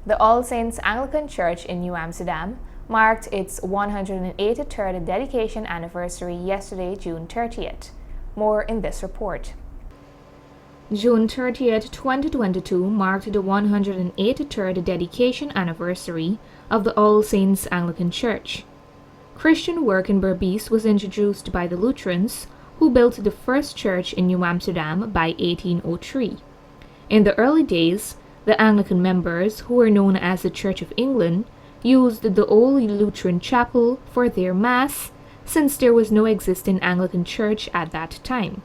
The All Saints Anglican Church in New Amsterdam marked its 183rd dedication anniversary yesterday, June 30th. More in this report. June 30th, 2022 marked the 183rd dedication anniversary of the All Saints Anglican Church. Christian work in Berbice was introduced by the Lutherans, who built the first church in New Amsterdam by 1803. In the early days, the Anglican members, who were known as the Church of England, used the old Lutheran chapel for their Mass, since there was no existing Anglican church at that time.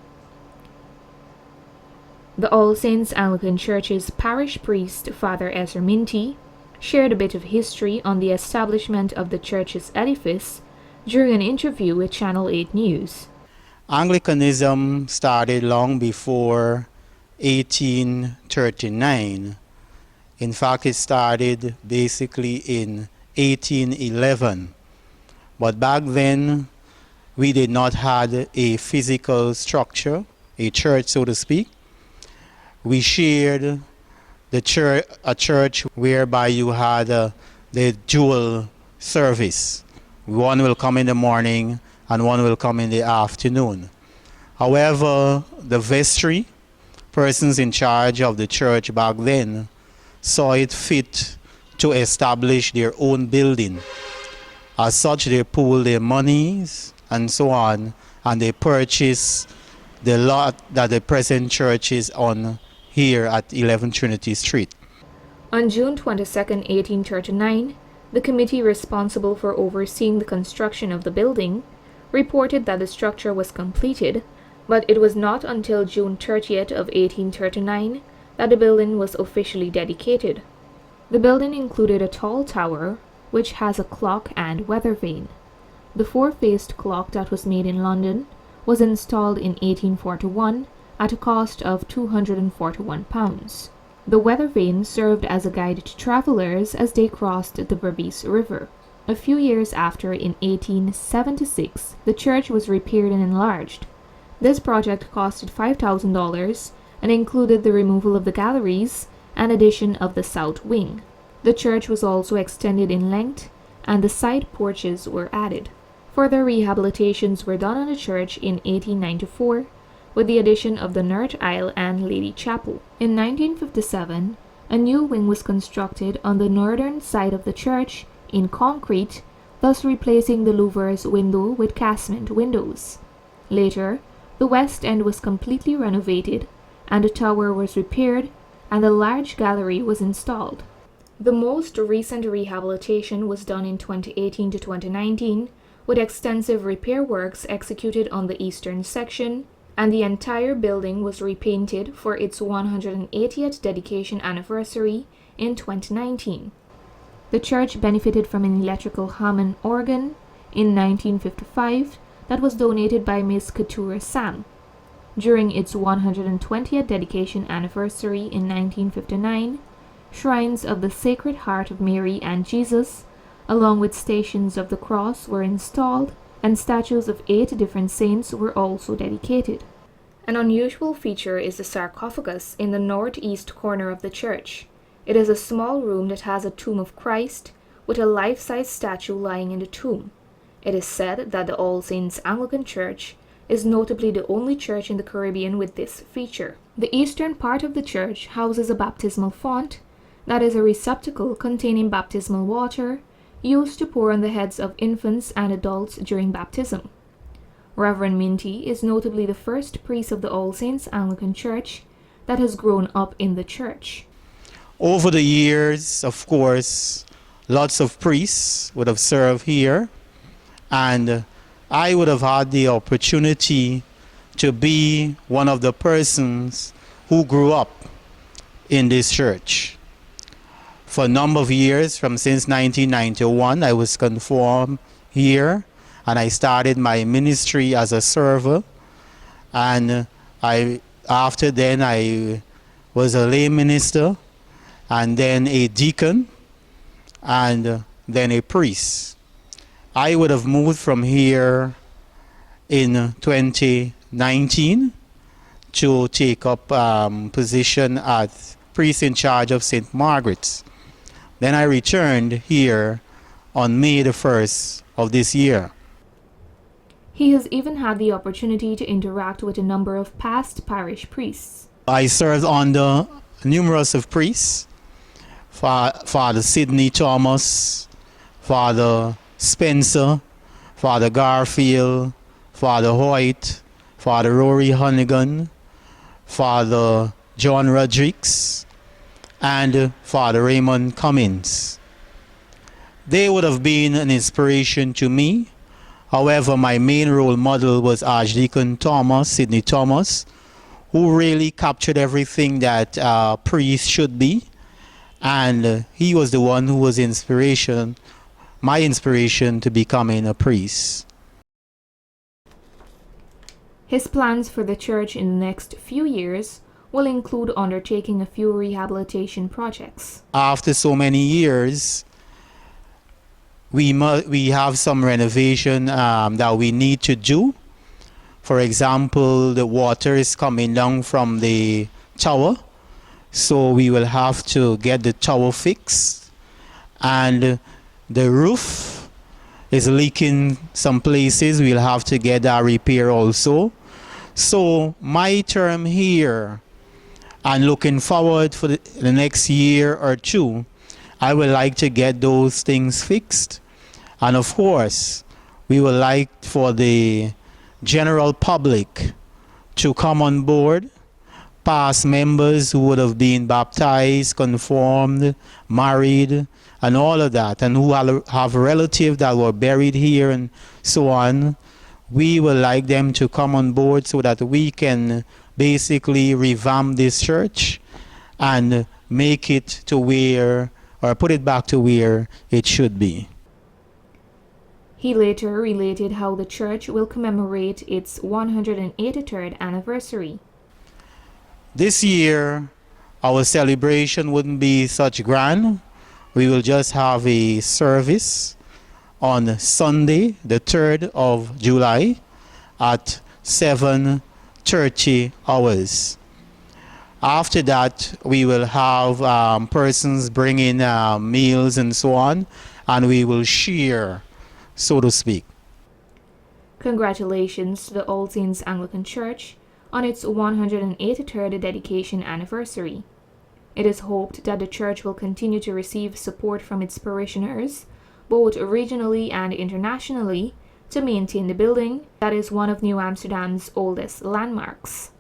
The All Saints Anglican Church's parish priest, Father Ezra Minty, shared a bit of history on the establishment of the church's edifice during an interview with Channel 8 News. Anglicanism started long before 1839. In fact, it started basically in 1811. But back then, we did not have a physical structure, a church, so to speak. We shared the church, a church whereby you had the dual service. One will come in the morning and one will come in the afternoon. However, the vestry, persons in charge of the church back then, saw it fit to establish their own building. As such, they pooled their monies and so on, and they purchased the lot that the present church is on here at 11 Trinity Street. On June 22, 1839, the committee responsible for overseeing the construction of the building reported that the structure was completed, but it was not until June 30th of 1839 that the building was officially dedicated. The building included a tall tower, which has a clock and weather vane. The four-faced clock that was made in London was installed in 1841 at a cost of £241. The weather vane served as a guide to travelers as they crossed the Berbice River. A few years after, in 1876, the church was repaired and enlarged. This project costed $5,000 and included the removal of the galleries and addition of the south wing. The church was also extended in length, and the side porches were added. Further rehabilitations were done on the church in 1894 with the addition of the North Aisle and Lady Chapel. In 1957, a new wing was constructed on the northern side of the church in concrete, thus replacing the louvre's window with casement windows. Later, the west end was completely renovated, and the tower was repaired, and a large gallery was installed. The most recent rehabilitation was done in 2018 to 2019, with extensive repair works executed on the eastern section, and the entire building was repainted for its 180th dedication anniversary in 2019. The church benefited from an electrical Hammond organ in 1955 that was donated by Ms. Keturah Sam. During its 120th dedication anniversary in 1959, shrines of the Sacred Heart of Mary and Jesus, along with Stations of the Cross, were installed, and statues of 8 different saints were also dedicated. An unusual feature is the sarcophagus in the northeast corner of the church. It is a small room that has a tomb of Christ, with a life-size statue lying in the tomb. It is said that the All Saints Anglican Church is notably the only church in the Caribbean with this feature. The eastern part of the church houses a baptismal font, that is a receptacle containing baptismal water, used to pour on the heads of infants and adults during baptism. Reverend Minty is notably the first priest of the All Saints Anglican Church that has grown up in the church. Over the years, of course, lots of priests would have served here, and I would have had the opportunity to be one of the persons who grew up in this church. For a number of years, since 1991, I was confirmed here, and I started my ministry as a server, and after then I was a lay minister, and then a deacon, and then a priest. I would have moved from here in 2019 to take up position as priest in charge of St. Margaret's. Then I returned here on May the 1st of this year. He has even had the opportunity to interact with a number of past parish priests. I served under numerous of priests, Father Sidney Thomas, Father Spencer, Father Garfield, Father Hoyt, Father Rory Hunnigan, Father John Rodriguez, and Father Raymond Cummins. They would have been an inspiration to me. However, my main role model was Archdeacon Thomas, Sidney Thomas, who really captured everything that a priest should be. And he was the one who was my inspiration to becoming a priest. His plans for the church in the next few years will include undertaking a few rehabilitation projects. After so many years, we have some renovation that we need to do. For example, the water is coming down from the tower, so we will have to get the tower fixed, and the roof is leaking some places. We'll have to get that repair also. So my term here, and looking forward for the next year or two, I would like to get those things fixed. And of course, we would like for the general public to come on board, past members who would have been baptized, confirmed, married, and all of that, and who have relatives that were buried here and so on. We would like them to come on board so that we can basically revamp this church and make it to where, or put it back to where it should be. He later related how the church will commemorate its 183rd anniversary. This year, our celebration wouldn't be such grand. We will just have a service on Sunday, the 3rd of July at 7:30 hours. After that, we will have persons bringing meals and so on, and we will share, so to speak. Congratulations to the All Saints Anglican Church on its 183rd dedication anniversary. It is hoped that the church will continue to receive support from its parishioners, both regionally and internationally, to maintain the building that is one of New Amsterdam's oldest landmarks.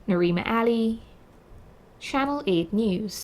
Narima Ali, Channel 8 News.